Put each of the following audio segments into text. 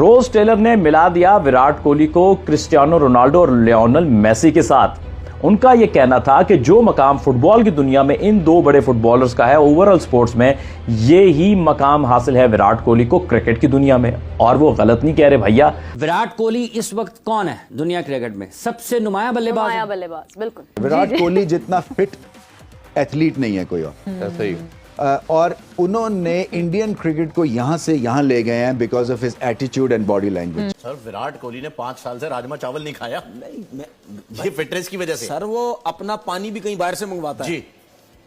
रोज Taylor ने मिला दिया विराट कोहली को क्रिस्टियानो रोनाल्डो और लियोनेल मेसी के साथ। उनका यह कहना था कि जो मकाम फुटबॉल की दुनिया में इन दो बड़े फुटबॉलर्स का है, ओवरऑल स्पोर्ट्स में ये ही मकाम हासिल है विराट कोहली को क्रिकेट की दुनिया में। और वो गलत नहीं कह रहे भैया। विराट कोहली इस वक्त कौन है दुनिया क्रिकेट में सबसे नुमाया बल्लेबाज? बिल्कुल। विराट कोहली जितना फिट एथलीट नहीं है कोई और। सही। और उन्होंने इंडियन क्रिकेट को यहां से यहां ले गए हैं because of his attitude and body language. Sir Virat Kohli ने 5 साल से राजमा चावल नहीं खाया। नहीं, ये फिटनेस की वजह से। सर वो अपना पानी भी कहीं बाहर से मंगवाता है जी,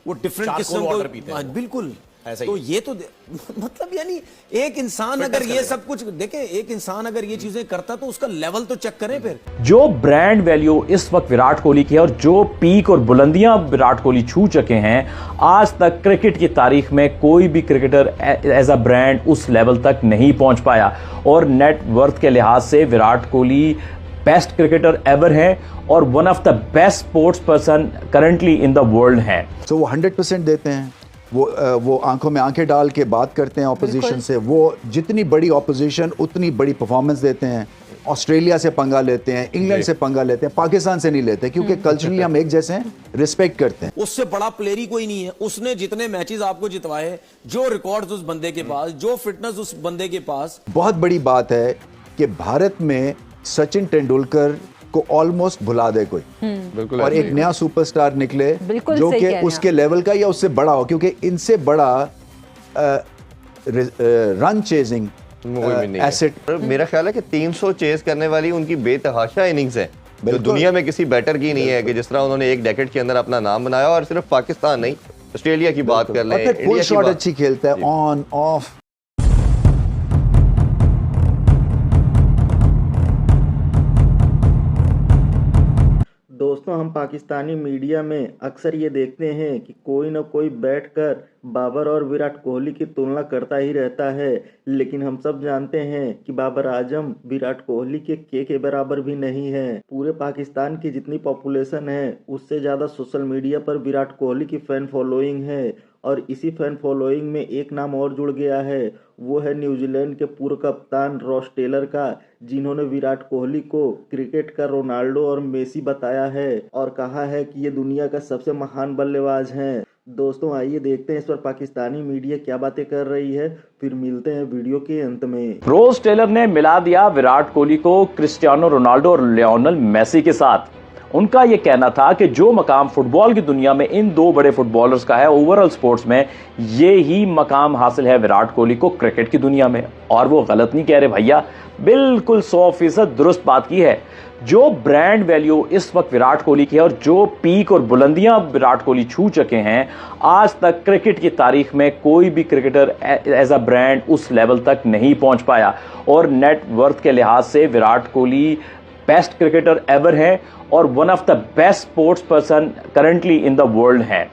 वो डिफरेंट किस्म वाटर पीते हैं। बिल्कुल ऐसा ही तो ये तो मतलब यानी एक इंसान अगर ये सब कुछ देखे, एक इंसान अगर ये चीजें करता तो उसका लेवल तो चेक करें फिर। जो ब्रांड वैल्यू इस वक्त विराट कोहली की है और जो पीक और बुलंदियां विराट कोहली छू चुके हैं, आज तक क्रिकेट की तारीख में कोई भी क्रिकेटर एज अ ब्रांड उस लेवल तक नहीं पहुंच पाया। और नेट वर्थ के लिहाज से Virat Kohli best cricketer ever है और one of the best sports person currently in the world है। सो वो 100% देते हैं। वो आंखों में आंखें डाल के बात करते हैं ऑपोजिशन से। वो जितनी बड़ी ऑपोजिशन उतनी बड़ी परफॉर्मेंस देते हैं। ऑस्ट्रेलिया से पंगा लेते हैं, इंग्लैंड से पंगा लेते हैं, पाकिस्तान से नहीं लेते क्योंकि कल्चरली हम एक जैसे हैं, रिस्पेक्ट करते हैं। उससे बड़ा प्लेयर ही कोई नहीं है। उसने जितने मैचेस आपको जितवाए, जो रिकॉर्ड्स उस बंदे के पास, जो फिटनेस उस बंदे के पास। बहुत बड़ी बात है कि भारत में सचिन तेंदुलकर को ऑलमोस्ट भुला दे कोई, बिल्कुल, और एक नया सुपरस्टार निकले जो कि उसके लेवल का या उससे बड़ा हो, क्योंकि इनसे बड़ा रन चेजिंग एसेट। मेरा ख्याल है कि 300 चेस करने वाली उनकी बेतहाशा इनिंग्स है जो दुनिया में किसी बैटर की नहीं है, कि जिस तरह उन्होंने एक डेकेड के अंदर अपना नाम बनाया। और सिर्फ पाकिस्तान नहीं, ऑस्ट्रेलिया की बात कर लें, फुल शॉट अच्छी खेलता है, ऑन ऑफ। दोस्तों, हम पाकिस्तानी मीडिया में अक्सर ये देखते हैं कि कोई न कोई बैठकर बाबर और विराट कोहली की तुलना करता ही रहता है, लेकिन हम सब जानते हैं कि बाबर आजम विराट कोहली के बराबर भी नहीं है। पूरे पाकिस्तान की जितनी पॉपुलेशन है उससे ज़्यादा सोशल मीडिया पर विराट कोहली की फ़ैन फॉलोइंग है। और इसी फैन फॉलोइंग में एक नाम और जुड़ गया है, वो है न्यूजीलैंड के पूर्व कप्तान रॉस टेलर का, जिन्होंने विराट कोहली को क्रिकेट का रोनाल्डो और मेसी बताया है और कहा है कि ये दुनिया का सबसे महान बल्लेबाज हैं। दोस्तों, आइए देखते हैं इस पर पाकिस्तानी मीडिया क्या बातें कर रही है, फिर मिलते हैं वीडियो के अंत में। रोज टेलर ने मिला दिया विराट कोहली को क्रिस्टियानो रोनाल्डो और लियोनेल मेसी के साथ। उनका यह कहना था कि जो मकाम फुटबॉल की दुनिया में इन दो बड़े फुटबॉलर्स का है, ओवरऑल स्पोर्ट्स में ये ही मकाम हासिल है विराट कोहली को क्रिकेट की दुनिया में। और वो गलत नहीं कह रहे भैया, बिल्कुल 100% दुरुस्त बात की है। जो ब्रांड वैल्यू इस वक्त विराट कोहली की है और जो पीक और बुलंदियां विराट कोहली छू चुके हैं, आज तक क्रिकेट की तारीख में कोई भी क्रिकेटर एज अ ब्रांड उस लेवल तक नहीं पहुंच पाया। और नेट वर्थ के लिहाज से Virat Kohli best cricketer ever है और one of the best sports person currently in the world है।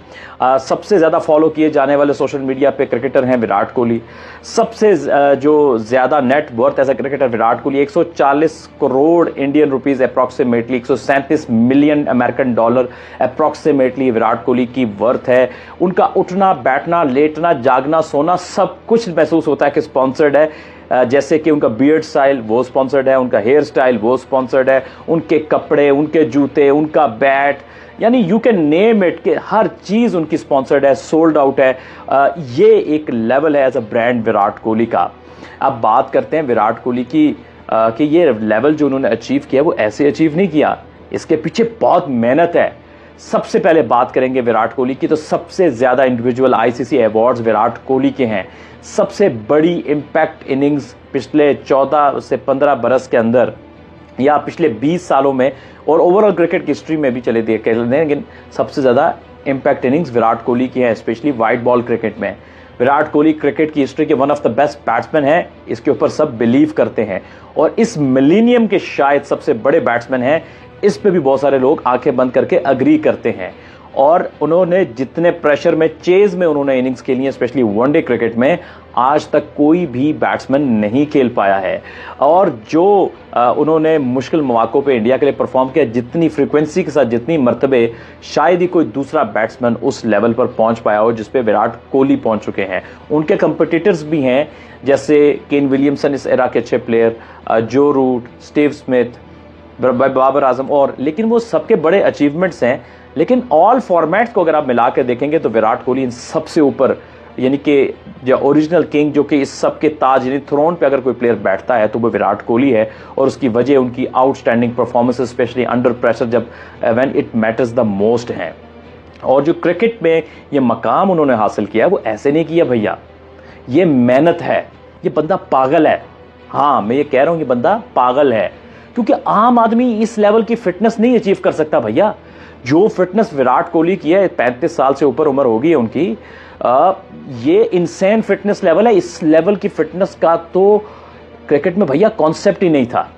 सबसे ज़्यादा फॉलो किए जाने वाले सोशल मीडिया पे क्रिकेटर हैं विराट कोहली। सबसे जो ज़्यादा net worth as a cricketer Virat Kohli, 140 crore Indian rupees approximately, 137 million American dollar approximately Virat Kohli की वर्थ है। उनका उठना बैठना लेटना जागना सोना सब कुछ महसूस होता है कि स्पॉन्सर्ड है। जैसे कि उनका बियर्ड स्टाइल वो स्पॉन्सर्ड है, उनका हेयर स्टाइल वो स्पॉन्सर्ड है, उनके कपड़े, उनके जूते, उनका बैट, यानी यू कैन नेम इट कि हर चीज़ उनकी स्पॉन्सर्ड है, सोल्ड आउट है। ये एक लेवल है as a brand Virat Kohli का। अब बात करते हैं विराट कोहली की कि ये लेवल जो उन्होंने अचीव किया वो ऐसे अचीव नहीं किया, इसके पीछे बहुत मेहनत है। सबसे पहले बात करेंगे विराट कोहली की, तो सबसे ज़्यादा individual ICC awards Virat Kohli के हैं। सबसे बड़ी इम्पैक्ट इनिंग्स पिछले 14 से 15 बरस के अंदर या पिछले 20 सालों में और ओवरऑल क्रिकेट की हिस्ट्री में भी चले देख लेकिन सबसे ज़्यादा इम्पैक्ट इनिंग्स विराट कोहली की हैं, स्पेशली वाइट बॉल क्रिकेट में। विराट कोहली क्रिकेट की हिस्ट्री के one of the best batsman हैं, इसके ऊपर सब बिलीव करते हैं और इस मिलीनियम के शायद सबसे बड़े बैट्समैन हैं, इस पे भी बहुत सारे लोग आंखें बंद करके अग्री करते हैं। और उन्होंने जितने प्रेशर में, चेज में उन्होंने इनिंग्स खेली है, स्पेशली वनडे क्रिकेट में, आज तक कोई भी बैट्समैन नहीं खेल पाया है। और जो उन्होंने मुश्किल मौकों पे इंडिया के लिए परफॉर्म किया, जितनी फ्रीक्वेंसी के साथ, जितनी मर्तबे, शायद ही कोई दूसरा बैट्समैन उस लेवल पर पहुंच पाया हो जिस पे विराट कोहली पहुंच चुके हैं। उनके कंपिटिटर्स भी हैं, जैसे केन विलियमसन इस एरा के अच्छे प्लेयर, जो root, Steve Smith, Babar Azam, और लेकिन वो सबके बड़े अचीवमेंट्स हैं। लेकिन ऑल फॉर्मेट्स को अगर आप मिला के देखेंगे तो विराट कोहली इन सबसे ऊपर, यानी कि जो ओरिजिनल किंग, जो कि इस सब के ताज, यानी थ्रोन पे अगर कोई प्लेयर बैठता है तो वो विराट कोहली है। और उसकी वजह उनकी outstanding performance, specially under pressure, जब when it matters the most है। और जो क्रिकेट में ये मकाम उन्होंने हासिल किया वो ऐसे नहीं किया भैया, ये मेहनत है। ये बंदा पागल है, हाँ मैं ये कह रहा हूं, ये बंदा पागल है, क्योंकि आम आदमी इस लेवल की फिटनेस नहीं अचीव कर सकता भैया। जो फिटनेस विराट कोहली की है, 35 साल से ऊपर उम्र होगी है उनकी, ये इंसेन फिटनेस लेवल है। इस लेवल की फिटनेस का तो क्रिकेट में भैया कॉन्सेप्ट ही नहीं था।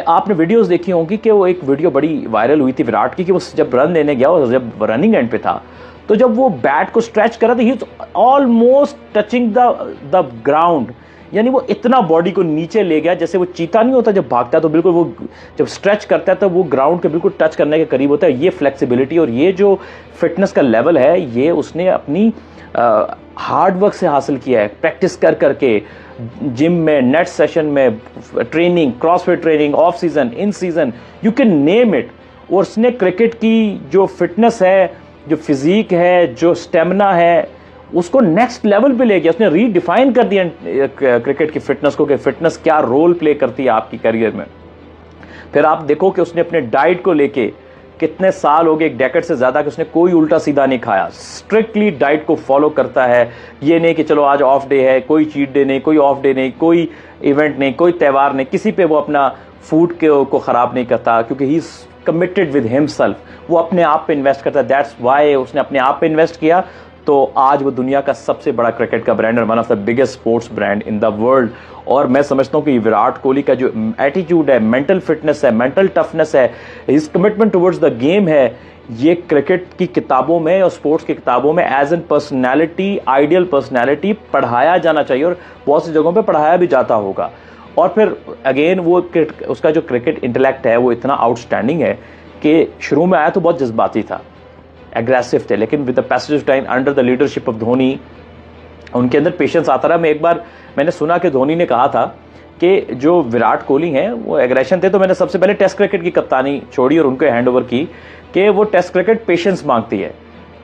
आपने वीडियोस देखी होंगी कि वो एक वीडियो बड़ी वायरल हुई थी विराट की, कि वो जब रन लेने गया और जब रनिंग एंड पे था, तो जब वो बैट को स्ट्रेच कर रहा था, he was almost touching the ground, यानी वो इतना बॉडी को नीचे ले गया, जैसे वो चीता नहीं होता जब भागता है तो बिल्कुल वो जब स्ट्रेच करता है तो वो ग्राउंड के बिल्कुल टच करने के करीब होता है। ये फ्लेक्सिबिलिटी और ये जो फिटनेस का लेवल है, ये उसने अपनी हार्ड वर्क से हासिल किया है, प्रैक्टिस कर करके, जिम में, नेट सेशन में, training, CrossFit training, off season, in season, you can name it. और उसने क्रिकेट की जो फिटनेस है, जो फिजिक है, जो स्टेमिना है, उसको नेक्स्ट लेवल पे ले गया। उसने रीडिफाइन कर दिया क्रिकेट की फिटनेस को, कि फिटनेस क्या रोल प्ले करती है आपकी करियर में। फिर आप देखो कि उसने अपने डाइट को लेके कितने साल हो गए, एक डेकेड से ज्यादा, कि उसने कोई उल्टा सीधा नहीं खाया, स्ट्रिक्टली डाइट को फॉलो करता है। ये नहीं कि चलो आज ऑफ डे है, कोई चीट डे नहीं, कोई ऑफ डे नहीं, कोई इवेंट नहीं, कोई त्यौहार नहीं, किसी पे वो अपना फूड को खराब नहीं करता, क्योंकि he is committed with himself. वो अपने आप पे इन्वेस्ट करता है। दैट्स वाई उसने अपने आप पे इन्वेस्ट किया, तो आज वो दुनिया का सबसे बड़ा क्रिकेट का ब्रांड है, one of the biggest sports brand in the world. और मैं समझता हूं कि विराट कोहली का जो एटीट्यूड है, मेंटल फिटनेस है, मेंटल टफनेस है, his commitment towards the game है, ये क्रिकेट की किताबों में और स्पोर्ट्स की किताबों में as an personality, ideal personality पढ़ाया जाना चाहिए, और बहुत सी जगहों पर पढ़ाया भी जाता होगा। और फिर अगेन वो उसका जो क्रिकेट इंटेलेक्ट है वो इतना आउटस्टैंडिंग है कि शुरू में आया तो बहुत जज्बाती था, एग्रेसिव थे, लेकिन with the passage of time under the leadership of Dhoni उनके अंदर पेशेंस आता रहा। एक बार मैंने सुना कि धोनी ने कहा था कि जो विराट कोहली हैं वो एग्रेशन थे, तो मैंने सबसे पहले टेस्ट क्रिकेट की कप्तानी छोड़ी और उनको हैंड ओवर की कि वो टेस्ट क्रिकेट पेशेंस मांगती है,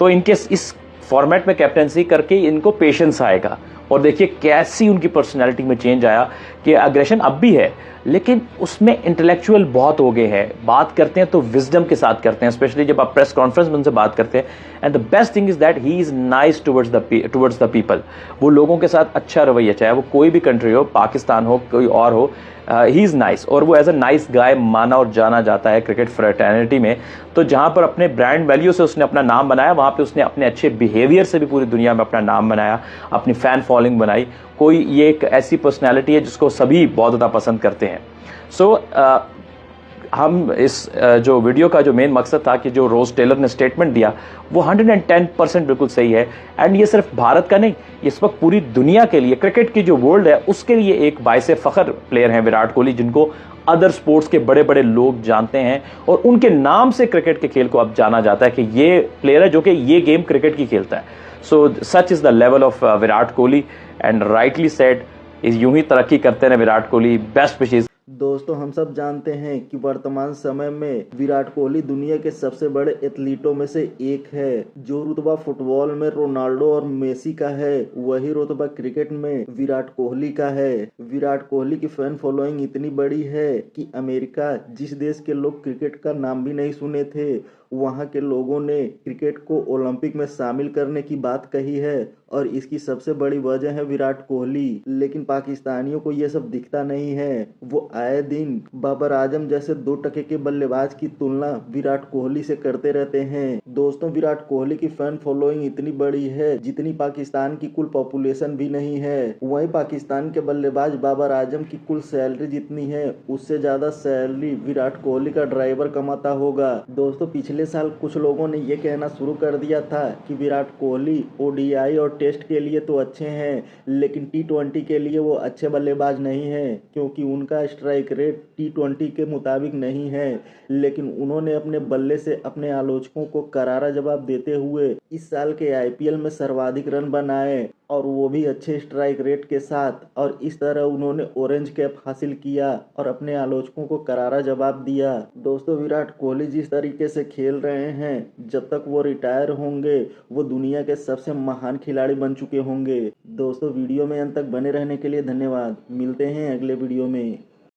तो इनके इस फॉर्मेट में कैप्टनसी करके इनको पेशेंस आएगा। और देखिए कैसी उनकी पर्सनैलिटी में चेंज आया कि एग्रेशन अब भी है, लेकिन उसमें इंटेलेक्चुअल बहुत हो गए हैं। बात करते हैं तो विजडम के साथ करते हैं, स्पेशली जब आप प्रेस कॉन्फ्रेंस में उनसे बात करते हैं। And the best thing is that he is nice towards the people. वो लोगों के साथ अच्छा रवैया, चाहे वो कोई भी कंट्री हो, पाकिस्तान हो, कोई और हो, ही इज़ नाइस। और वो एज अ नाइस गाय माना और जाना जाता है क्रिकेट फ्रेटर्निटी में। तो जहाँ पर अपने ब्रांड वैल्यू से उसने अपना नाम बनाया, वहाँ पे उसने अपने अच्छे बिहेवियर से भी पूरी दुनिया में अपना नाम बनाया, अपनी फैन फॉलोइंग बनाई। कोई ये एक ऐसी पर्सनैलिटी है जिसको सभी बहुत ज़्यादा पसंद करते हैं। सो हम इस जो वीडियो का जो मेन मकसद था कि जो रोज टेलर ने स्टेटमेंट दिया वो 110% बिल्कुल सही है। एंड ये सिर्फ भारत का नहीं, इस वक्त पूरी दुनिया के लिए, क्रिकेट की जो वर्ल्ड है उसके लिए एक बाइसे फख्र प्लेयर हैं विराट कोहली, जिनको अदर स्पोर्ट्स के बड़े बड़े लोग जानते हैं और उनके नाम से क्रिकेट के खेल को अब जाना जाता है कि ये प्लेयर है जो कि ये गेम क्रिकेट की खेलता है। So such is the level of Virat Kohli and rightly said, यूं ही तरक्की करते रहे विराट कोहली। Best wishes. दोस्तों, हम सब जानते हैं कि वर्तमान समय में विराट कोहली दुनिया के सबसे बड़े एथलीटों में से एक है। जो रुतबा फुटबॉल में रोनाल्डो और मेसी का है, वही रुतबा क्रिकेट में विराट कोहली का है। विराट कोहली की फैन फॉलोइंग इतनी बड़ी है कि अमेरिका, जिस देश के लोग क्रिकेट का नाम भी नहीं सुने थे, वहाँ के लोगों ने क्रिकेट को ओलंपिक में शामिल करने की बात कही है और इसकी सबसे बड़ी वजह है विराट कोहली। लेकिन पाकिस्तानियों को यह सब दिखता नहीं है। वो आए दिन बाबर आजम जैसे 2 टके के बल्लेबाज की तुलना विराट कोहली से करते रहते हैं। दोस्तों, विराट कोहली की फैन फॉलोइंग इतनी बड़ी है जितनी पाकिस्तान की कुल पॉपुलेशन भी नहीं है। वहीं पाकिस्तान के बल्लेबाज बाबर आजम की कुल सैलरी जितनी है, उससे ज्यादा सैलरी विराट कोहली का ड्राइवर कमाता होगा। दोस्तों, पिछले पिछले साल कुछ लोगों ने ये कहना शुरू कर दिया था कि विराट कोहली ओडीआई और टेस्ट के लिए तो अच्छे हैं, लेकिन टी20 के लिए वो अच्छे बल्लेबाज नहीं हैं, क्योंकि उनका स्ट्राइक रेट टी20 के मुताबिक नहीं है। लेकिन उन्होंने अपने बल्ले से अपने आलोचकों को करारा जवाब देते हुए इस साल के आईपीएल में सर्वाधिक रन बनाए, और वो भी अच्छे स्ट्राइक रेट के साथ। और इस तरह उन्होंने ऑरेंज कैप हासिल किया और अपने आलोचकों को करारा जवाब दिया। दोस्तों, विराट कोहली जिस तरीके से खेल रहे हैं, जब तक वो रिटायर होंगे वो दुनिया के सबसे महान खिलाड़ी बन चुके होंगे। दोस्तों, वीडियो में अंत तक बने रहने के लिए धन्यवाद। मिलते हैं अगले वीडियो में।